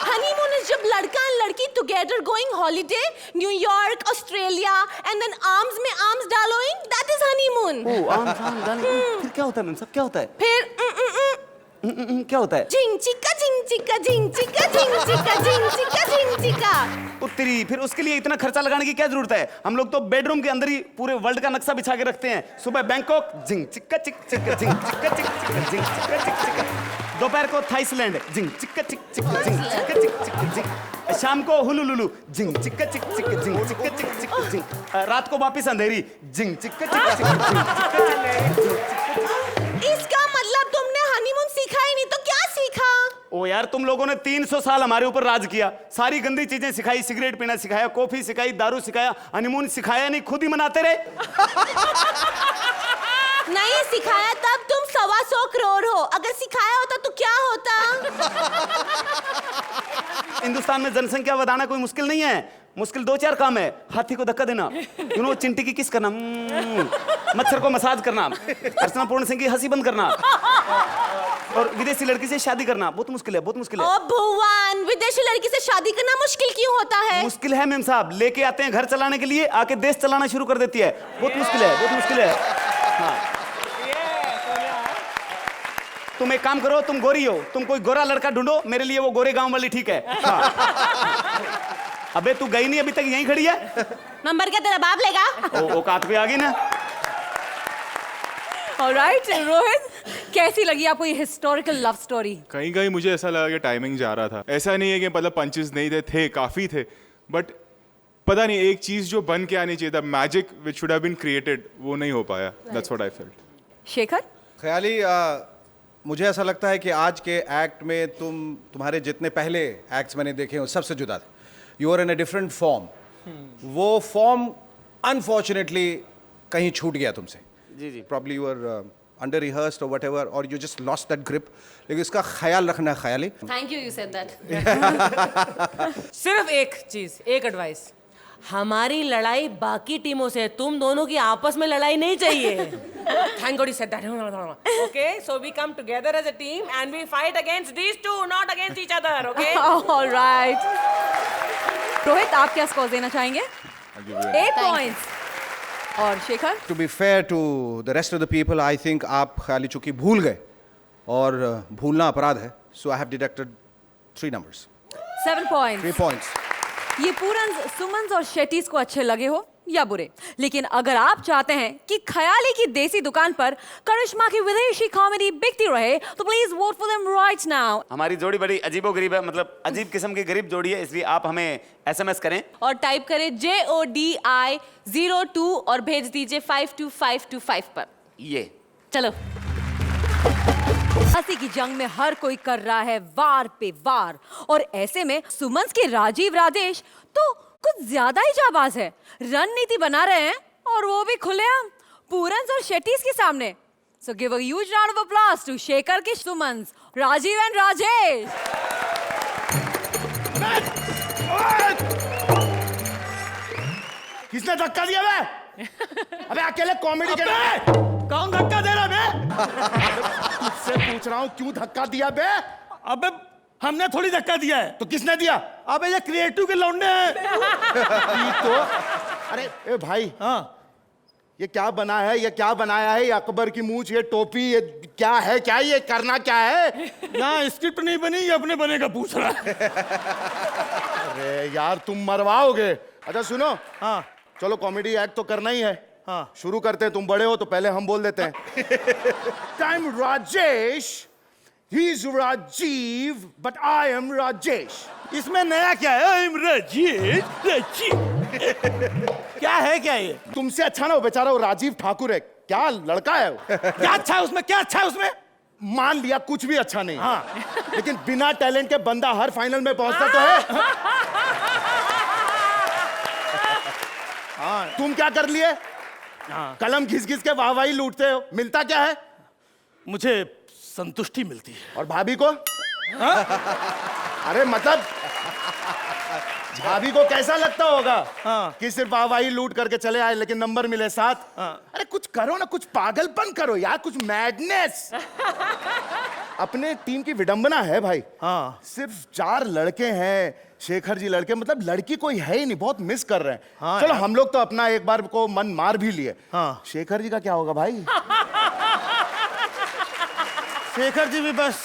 हनीमून इज जब लड़का एंड लड़की together going holiday, New York, Australia and then arms में आर्म्स डालोइंग, that is honeymoon.
Oh arms डालोइंग, फिर क्या होता है मैम साहब, क्या होता है?
फिर
क्या होता है?
झिंग चिक्का।
उत्तरी, फिर उसके लिए इतना खर्चा लगाने की क्या जरूरत है? हम लोग तो बेडरूम के अंदर ही पूरे वर्ल्ड का नक्शा बिछा के रखते हैं। सुबह बैंकॉक, झिंग चिक्का चिक चिक्का, झिंग चिक्का चिक चिक्का, झिंग चिक्का चिक चिक्का। दोपहर को थाईलैंड, झिंग चिक्का चिक चिक्का, झिंग चिक्का चिक चिक्का, झिंग। शाम को हुलुलुलु, झिंग चिक्का चिक चिक्का, झिंग चिक्का चिक चिक्का, झिंग। रात को वापस अंधेरी, झिंग चिक्का चिक चिक्का, झिंग चिक्का चिक।
इसका मतलब तुमने हनीमून सीखा ही नहीं तो क्या सीखा?
ओ यार, तुम लोगों ने 300 साल हमारे ऊपर राज किया, सारी गंदी चीजें सिखाई, सिगरेट पीना सिखाया, कॉफी सिखाई, दारू सिखाया, हनीमून सिखाया नहीं, खुद ही मनाते रहे।
नहीं सिखाया तब तुम 125 करोड़ हो, अगर सिखाया होता तो क्या होता?
हिंदुस्तान में जनसंख्या बढ़ाना कोई मुश्किल नहीं है, मुश्किल 2-4 काम है। हाथी को धक्का देना, यू नो, चिंटी की किस करना, मच्छर को मसाज करना, अर्चना पूर्ण सिंह की हंसी बंद करना, और विदेशी लड़की से शादी करना बहुत मुश्किल है, बहुत मुश्किल है।
ओ भगवान, विदेशी लड़की से शादी करना मुश्किल क्यों होता है?
मुश्किल है मेम साहब, लेके आते हैं घर चलाने के लिए, आके देश चलाना शुरू कर देती है। बहुत मुश्किल है, बहुत मुश्किल है। हाँ। तुम एक काम करो, तुम गोरी हो, तुम कोई गोरा लड़का ढूंढो मेरे लिए, वो गोरे गांव वाली ठीक है। हाँ। अबे तू गई नहीं अभी तक, यहीं खड़ी है।
नंबर क्या तेरा बाप लेगा?
औकात पे आ गई ना।
ऑलराइट रोहित, कैसी लगी आपको ये हिस्टोरिकल लव स्टोरी?
कहीं कहीं मुझे ऐसा लगा कि टाइमिंग जा रहा था। ऐसा नहीं है कि मतलब पंचेस नहीं थे, काफी थे, बट पता नहीं एक चीज जो बन के आनी चाहिए था, magic which should have been created, वो नहीं हो पाया। That's what I felt.
Shekhar?
Khayali मुझे ऐसा लगता है कि आज के एक्ट में तुम्हारे जितने पहले एक्ट्स मैंने देखे हैं सबसे जुदा थे। You are in a different form. वो फॉर्म अनफॉर्चुनेटली कहीं छूट गया तुमसे।
जी।
Probably you are under rehearsed और व्हाटएवर, और you just lost that grip. लेकिन इसका ख्याल रखना है Khayali.
Thank you said that.
सिर्फ एक चीज, एक एडवाइस, हमारी लड़ाई बाकी टीमों से, तुम दोनों की आपस में लड़ाई नहीं चाहिए। Thank God you said that. Okay, so we come together as a team and we fight against these two, not against each other. Okay?
All right. Rohit, आप क्या स्कोर देना चाहेंगे? 8 points. और Shekhar?
To be fair to the rest of the people, I think आप ख्याली चूंकि भूल गए, और भूलना अपराध है, so I have deducted 3 numbers.
7 points.
3 points.
ये पूरन, सुमन और शेट्टीज को अच्छे लगे हो या बुरे, लेकिन अगर आप चाहते हैं कि ख्याली की देसी दुकान पर करिश्मा की विदेशी कॉमेडी बिकती रहे, तो please vote for them right now.
हमारी जोड़ी बड़ी अजीबोगरीब है, मतलब अजीब किस्म की गरीब जोड़ी है, इसलिए आप हमें SMS करें
और टाइप करें JODI 02 और भेज दीजिए 52525 पर।
ये
चलो।
हंसी की जंग में हर कोई कर रहा है वार पे वार, और ऐसे में सुमन के राजीव राजेश तो कुछ ज्यादा ही जाबाज है, रणनीति बना रहे हैं, और वो भी खुलेआम पूरन और शेट्टीज के सामने। So give a huge round of applause to Shekhar की सुमन, राजीव एंड राजेश।
किसने धक्का दिया बे? अबे अकेले कॉमेडी के कौन धक्का दे रहा बे? तुझसे पूछ रहा हूँ क्यों धक्का दिया बे? अबे हमने थोड़ी धक्का दिया है, तो किसने दिया? अबे ये क्रिएटिव के लौंडे हैं। तो अरे ए भाई, हाँ ये क्या बना है, ये क्या बनाया है? ये अकबर की मूंछ, ये टोपी, ये क्या है? क्या ये करना क्या है? यहाँ स्क्रिप्ट नहीं बनी, ये अपने बने का पूछ रहा है। अरे यार तुम मरवाओगे। अच्छा सुनो, हाँ चलो कॉमेडी एक्ट तो करना ही है, हाँ शुरू करते हैं। तुम बड़े हो तो पहले हम बोल देते हैं। Time Rajesh,
he is Rajeev but I am Rajesh.
इसमें नया क्या है? I am Rajesh Rajeev. क्या है क्या ये?
तुमसे अच्छा ना वो बेचारा वो राजीव ठाकुर है, क्या लड़का है वो।
क्या अच्छा है उसमें? क्या अच्छा है उसमें?
मान लिया कुछ भी अच्छा नहीं,
हाँ।
लेकिन बिना टैलेंट के बंदा हर फाइनल में पहुंचता तो है।
हाँ।
तुम क्या कर लिए?
हाँ।
कलम घिस घिस के वाहवाही लूटते हो, मिलता क्या है?
मुझे संतुष्टि मिलती है।
और भाभी को? अरे मतलब भाभी को कैसा लगता होगा कि सिर्फ वाहवाही लूट करके चले आए लेकिन नंबर मिले 7? अरे कुछ करो ना, कुछ पागलपन करो यार, कुछ मैडनेस। अपने टीम की विडंबना है भाई। सिर्फ 4 लड़के हैं, शेखर जी लड़के, मतलब लड़की कोई है ही नहीं, बहुत मिस कर रहे हैं। चलो हम लोग तो अपना एक बार को मन मार भी लिए, शेखर जी का क्या होगा भाई?
शेखर जी भी बस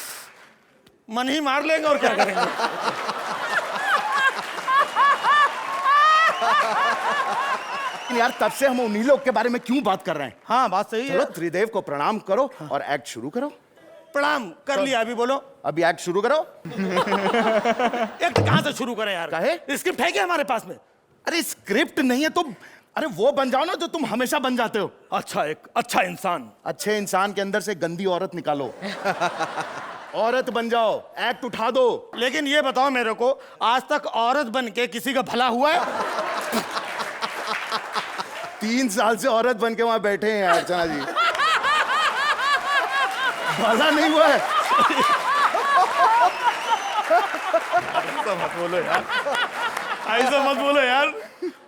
मन ही मार लेंगे और क्या करेंगे।
यार तब से हम उन्हीं लोग के बारे में क्यों बात कर रहे हैं?
हाँ बात सही
चलो
है।
त्रिदेव को प्रणाम करो और एक्ट शुरू करो।
प्रणाम कर लिया, अभी बोलो।
अभी एक्ट शुरू करो।
एक्ट कहाँ से शुरू करें यार?
काहे?
स्क्रिप्ट है क्या हमारे पास में?
अरे स्क्रिप्ट नहीं है तो अरे वो बन जाओ ना जो तुम हमेशा बन जाते हो।
अच्छा, एक अच्छा इंसान।
अच्छे इंसान के अंदर से गंदी औरत निकालो। औरत बन जाओ, एक्ट उठा दो।
लेकिन ये बताओ मेरे को, आज तक औरत बन के किसी का भला हुआ है?
3 साल से औरत बन के वहां बैठे हैं अर्चना जी, भला नहीं हुआ है।
ऐसा मत बोलो यार, ऐसा मत बोलो यार।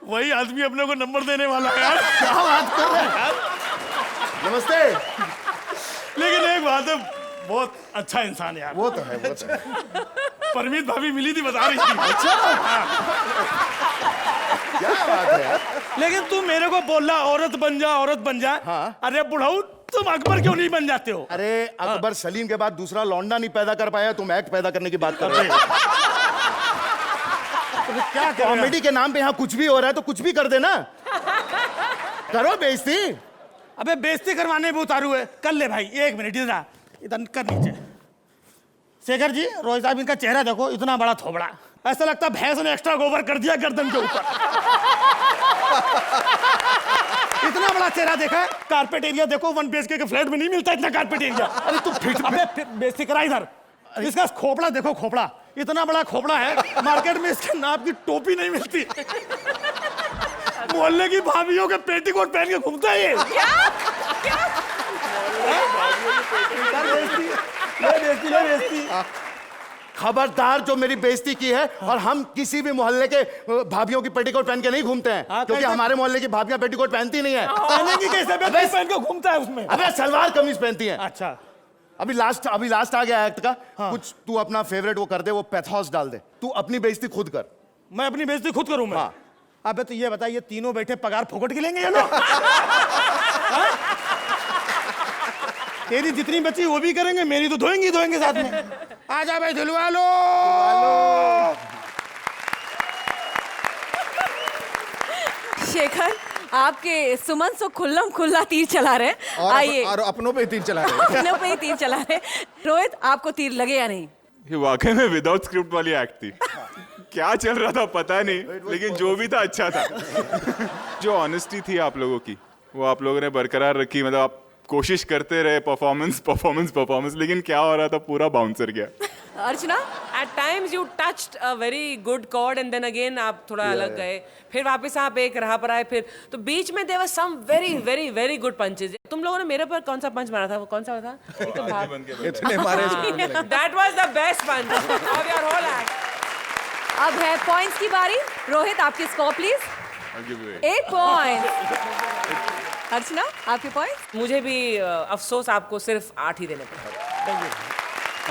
वही आदमी अपने को नंबर देने वाला है यार।
क्या बात कर रहे हैं? नमस्ते।
लेकिन एक बात है, बहुत अच्छा इंसान है यार।
वो तो है, वो तो है।
परमीत भाभी मिली थी, बता रही थी।
अच्छा, क्या बात है यार।
लेकिन तू मेरे को बोल रहा औरत बन जा, औरत बन जा।
हाँ।
अरे बुढ़ाऊ, तुम अकबर क्यों नहीं बन जाते हो?
अरे अकबर सलीम के बाद दूसरा लौंडा नहीं पैदा कर पाया, तुम एक्ट पैदा करने की बात कर रहे हो।
क्या
कॉमेडी के नाम पे यहाँ कुछ भी हो रहा है तो कुछ भी कर देना। करो बेइज्जती।
अबे बेइज्जती करवाने में उतारू है, कर ले भाई। 1 मिनट इधर इधर कर नीचे। शेखर जी, रोहित साहब इनका चेहरा देखो, इतना बड़ा थोबड़ा, ऐसा लगता है भैंस ने एक्स्ट्रा गोबर कर दिया गर्दन के ऊपर। इतना बड़ा चेहरा देखा है? कारपेट एरिया देखो, 1 BHK के फ्लैट में नहीं मिलता इतना कारपेट एरिया।
अरे तू फिट
अबे बेइज्जती करा इधर। इसका खोपड़ा देखो, खोपड़ा इतना बड़ा खोपड़ा है, मार्केट में इसके नाप की टोपी नहीं मिलती। मोहल्ले की भाभियों के पेटीकोट पहन के घूमता है ये।
खबरदार, जो मेरी बेइज्जती की है। और हम किसी भी मोहल्ले के भाभियों की पेटीकोट पहन के नहीं घूमते हैं, क्योंकि हमारे मोहल्ले की भाभियां पेटीकोट पहनती नहीं है।
पहनेंगी कैसे? पहन के घूमता है उसमें।
अबे सलवार कमीज पहनती है।
अच्छा,
अभी लास्ट आ गया एक्ट का। कुछ तू अपना फेवरेट वो कर दे, वो पैथोस डाल दे। तू अपनी बेइज्जती खुद कर।
मैं अपनी बेइज्जती खुद करूं मैं? अबे तो ये बता, ये तीनों बैठे पगार फोकट के लेंगे ये लोग? तेरी जितनी बची वो भी करेंगे, मेरी तो धोएंगे साथ में। आजा भाई, धुलवा लो।
शेखर, आपके सुमन सो खुल्लम खुल्ला तीर चला रहे हैं। आइए,
और अपनों पे ही तीर चला रहे हैं।
अपनों पे ही तीर चला रहे हैं। रोहित, आपको तीर लगे या नहीं?
ये वाकई में विदाउट स्क्रिप्ट वाली एक्ट थी। क्या चल रहा था पता नहीं, लेकिन जो भी था अच्छा था। जो ऑनेस्टी थी आप लोगों की, वो आप लोगों ने बरकरार रखी। मतलब आप कोशिश करते रहे, परफॉर्मेंस, लेकिन क्या हो रहा था, पूरा बाउंसर गया।
अर्चना,
At times you touched a very good chord and then again आप थोड़ा अलग गए, फिर वापस आप एक राह पर आए, फिर तो बीच में there were some very good punches। तुम लोगों ने मेरे पर कौन सा पंच मारा था? वो कौन सा था?
इतने मारे।
That was the best punch of your whole act।
अब है पॉइंट्स की बारी। रोहित, आपके स्कोर प्लीज। 8 पॉइंट्स। अर्चना, आपके पॉइंट्स?
मुझे भी अफसोस, आपको सिर्फ 8 ही देने पड़े।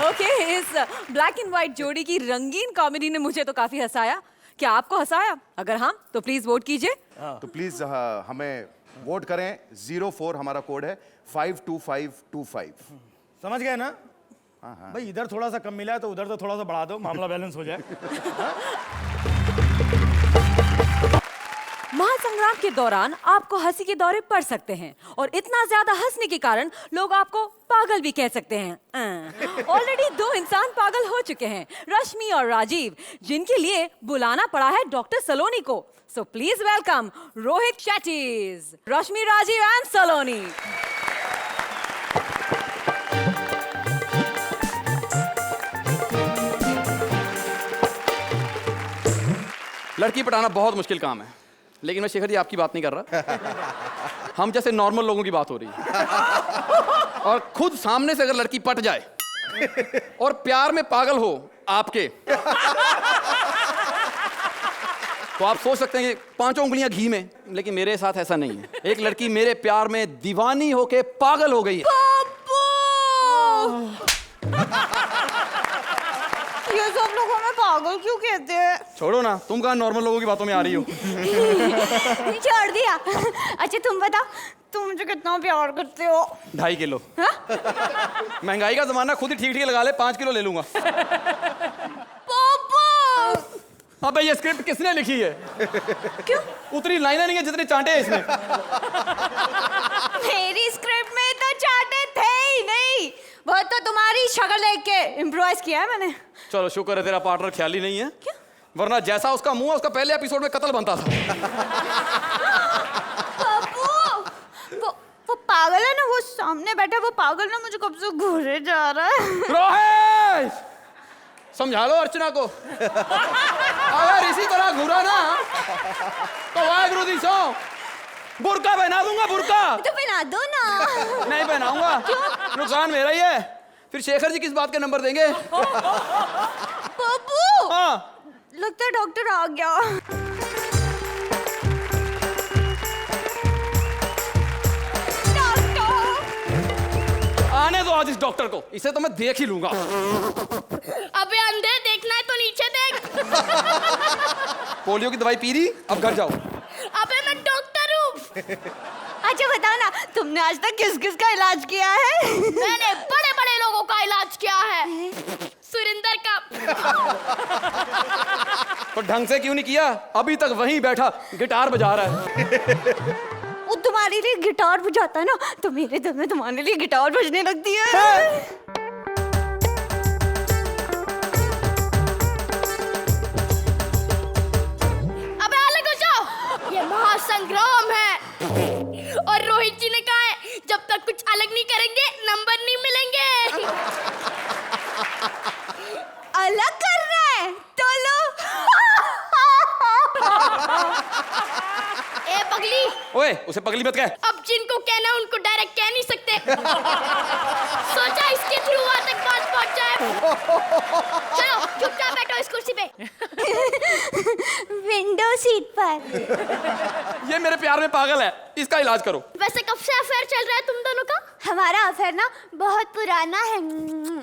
ओके, इस ब्लैक एंड व्हाइट जोड़ी की रंगीन कॉमेडी ने मुझे तो काफी हंसाया। क्या आपको हंसाया? अगर हाँ, तो प्लीज वोट कीजिए।
तो प्लीज हमें वोट करें। 04 हमारा कोड है, 52525।
समझ गए ना? भाई इधर थोड़ा सा कम मिला है तो उधर तो थोड़ा सा बढ़ा दो, मामला बैलेंस हो जाए।
महासंग्राम के दौरान आपको हंसी के दौरे पड़ सकते हैं और इतना ज्यादा हंसने के कारण लोग आपको पागल भी कह सकते हैं। ऑलरेडी 2 इंसान पागल हो चुके हैं, रश्मि और राजीव, जिनके लिए बुलाना पड़ा है डॉक्टर सलोनी को। So please welcome Rohit Shetty, Rashmi, Rajeev and Saloni.
लड़की पटाना बहुत मुश्किल काम है, लेकिन मैं शेखर जी आपकी बात नहीं कर रहा। हम जैसे नॉर्मल लोगों की बात हो रही है। और खुद सामने से अगर लड़की पट जाए और प्यार में पागल हो आपके, तो आप सोच सकते हैं कि 5 उंगलियां घी में, लेकिन मेरे साथ ऐसा नहीं है। एक लड़की मेरे प्यार में दीवानी होके पागल हो गई है।
ये सब लोग हमें पागल क्यों कहते हैं?
छोड़ो ना, तुम कहाँ नॉर्मल लोगों की बातों में आ रही हो।
छोड़ दिया। अच्छा तुम बताओ, तुम मुझे कितना प्यार करते हो?
2.5 किलो। महंगाई का जमाना, खुद ही ठीक ठीक लगा ले, 5 किलो ले लूंगा। अबे ये स्क्रिप्ट किसने लिखी है?
क्यों?
उतनी लाइनें नहीं है जितने चांटे हैं इसमें।
मेरी स्क्रिप्ट में तो चाटे थे ही नहीं, वो तो तुम्हारी शक्ल देख के इम्प्रोवाइज किया है मैंने।
चलो शुक्र है तेरा पार्टनर ख्याली नहीं है। क्यों? वरना जैसा उसका मुंह है, उसका पहले एपिसोड में कत्ल बनता था।
वो पागल है ना, वो सामने बैठा वो पागल ना, मुझे कब से घूरे जा रहा है।
रोहित, समझा लो अर्चना को। अगर इसी तरह घूरा ना तो वाहेगुरु दी सो, बुर्का पहना दूंगा। बुर्का
तो पहना दो ना।
नहीं पहनाऊंगा, नुकसान मेरा ही है। फिर शेखर जी किस बात के नंबर देंगे?
पप्पू,
हाँ,
लगता है डॉक्टर आ गया।
आने दो आज इस डॉक्टर को, इसे तो मैं देख ही लूंगा।
अबे अंधे, देखना है तो नीचे देख।
पोलियो की दवाई पी रही, अब घर जाओ।
अबे मैं डॉक्टर हूँ। अच्छा बताओ ना, तुमने आज तक किस किस का इलाज किया है? मैंने बड़े बड़े लोगों का इलाज किया है। सुरिंदर का।
तो ढंग से क्यों नहीं किया? अभी तक वहीं बैठा गिटार बजा रहा है।
वो तुम्हारे लिए गिटार बजाता है ना, तो मेरे दिल में तुम्हारे लिए गिटार बजने लगती है। अबे अलग हो जाओ, ये महासंग्राम है और रोहित जी ने कहा है जब तक कुछ अलग नहीं करेंगे नंबर नहीं मिलेंगे। अलग कर रहा है तो लो। ए पगली।
ओए, उसे पगली मत कह।
अब जिनको कहना उनको डायरेक्ट कह नहीं सकते। सोचा इसके थ्रू वहां तक बात पहुंच जाए। चलो चुपचाप बैठो इस कुर्सी पे। विंडो सीट पर।
ये मेरे प्यार में पागल है, इसका इलाज करो।
वैसे कब से अफेयर चल रहा है तुम दोनों का? हमारा अफेयर ना बहुत पुराना है।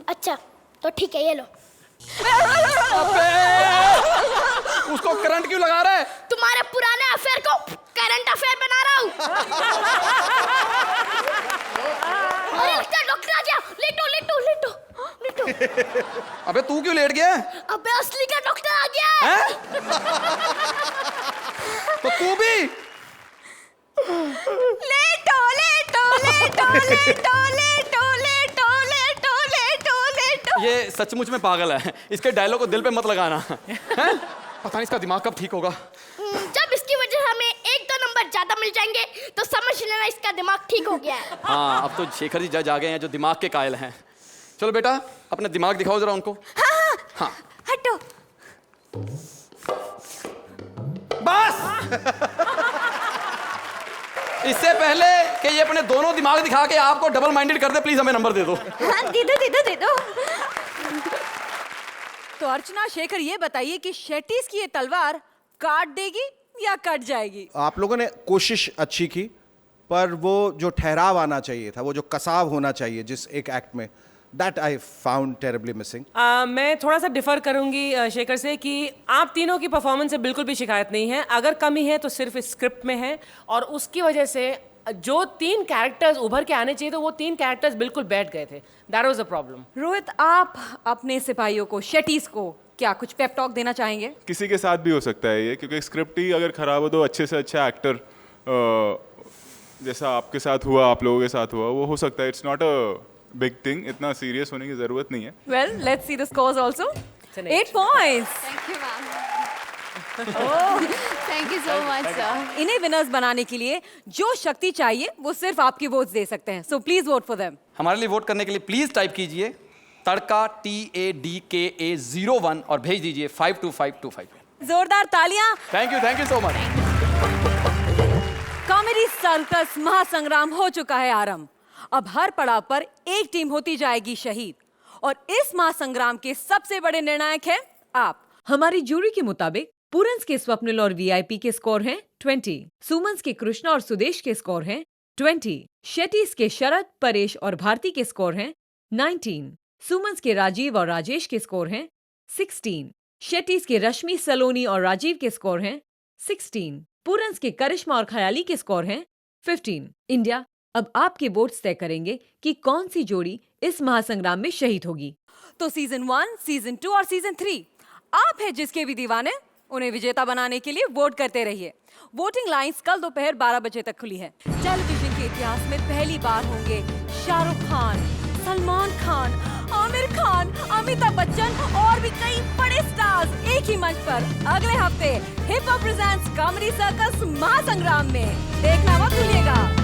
अच्छा तो ठीक है, ये लो।
उसको करंट क्यों लगा रहा है?
तुम्हारे पुराने अफेयर को करंट अफेयर बना रहा हूँ। अरे लगता है डॉक्टर आ गया। लेटो लेटो लेटो लेटो।
अबे तू क्यों लेट गया?
अबे असली का डॉक्टर आ गया है।
तो तू भी
लेटो लेटो लेटो लेटो लेटो लेटो लेटो लेटो लेटो।
ये सचमुच में पागल है, इसके डायलॉग को दिल पे मत लगाना। हैं? पता नहीं इसका दिमाग कब ठीक होगा।
जब इसकी वजह से हमें 1-2 नंबर ज्यादा मिल जाएंगे तो समझ लेना इसका दिमाग ठीक हो गया है।
हाँ, अब तो शेखर जी जज आ गए हैं जो दिमाग के कायल हैं। चलो बेटा, अपना दिमाग दिखाओ जरा उनको।
हाँ,
हाँ।
हटो।
बस। इससे पहले कि ये अपने दोनों दिमाग दिखा के आपको डबल माइंडेड कर दे, प्लीज हमें नंबर दे दो।
हाँ, दे दो दे दो दे दो।
तो अर्चना, शेखर, ये बताइए कि शेट्टीज की ये तलवार काट देगी या कट जाएगी?
आप लोगों ने कोशिश अच्छी की, पर वो जो ठहराव आना चाहिए था, वो जो कसाव होना चाहिए जिस एक एक्ट में, that I found terribly missing.
मैं थोड़ा सा डिफर करूंगी शेखर से कि आप तीनों की परफॉर्मेंस से बिल्कुल भी शिकायत नहीं है। अगर कमी है तो सिर्फ स्क्रिप्ट में है, और उसकी वजह से जो 3 कैरेक्टर्स उभर के आने चाहिए तो वो 3 कैरेक्टर्स बिल्कुल बैठ गए थे। That was the problem.
Rohit, आप अपने सिपाहियों को, शेट्टीज को क्या कुछ पेप टॉक देना चाहेंगे?
किसी के साथ भी हो सकता है ये, क्योंकि स्क्रिप्ट ही अगर खराब हो तो अच्छे से अच्छा एक्टर जैसा आपके साथ हुआ, आप लोगों के साथ हुआ, वो हो सकता है. It's not a big thing, इतना सीरियस होने की जरूरत नहीं है.
Well, let's see the scores also. 8 points.
Thank you ma'am. Thank you so much sir.
इन्हें विनर्स बनाने के लिए जो शक्ति चाहिए वो सिर्फ आपकी वोट्स दे सकते हैं. So please vote for them.
हमारे लिए वोट करने के लिए प्लीज टाइप कीजिए तड़का TADKA01 और भेज दीजिए 52525 पे.
जोरदार तालियां.
Thank you so much.
Comedy circus महासंग्राम हो चुका है आरंभ. अब हर पड़ाव पर एक टीम होती जाएगी शहीद और इस महासंग्राम के सबसे बड़े निर्णायक हैं आप. हमारी जूरी के मुताबिक पूरन्स के स्वप्निल और वीआईपी के स्कोर हैं 20, सुमन्स के कृष्णा और सुदेश के स्कोर हैं 20, शेट्टीज के शरद, परेश और भारती के स्कोर हैं 19, सुमन्स के राजीव और राजेश के स्कोर हैं 16, शेट्टीज के रश्मि, सलोनी और राजीव के स्कोर हैं 16, पूरन्स के करिश्मा और खयाली के स्कोर हैं 15. इंडिया, अब आपके वोट्स तय करेंगे कि कौन सी जोड़ी इस महासंग्राम में शहीद होगी. तो सीजन 1, सीजन 2 और सीजन 3 आप हैं जिसके भी दीवाने. उन्हें विजेता बनाने के लिए वोट करते रहिए. वोटिंग लाइंस कल दोपहर 12 बजे तक खुली है. टेलीविजन के इतिहास में पहली बार होंगे शाहरुख खान, सलमान खान, आमिर खान, अमिताभ बच्चन और भी कई बड़े स्टार्स एक ही मंच पर अगले हफ्ते hip hop presents comedy circus महासंग्राम में. देखना मत भूलिएगा.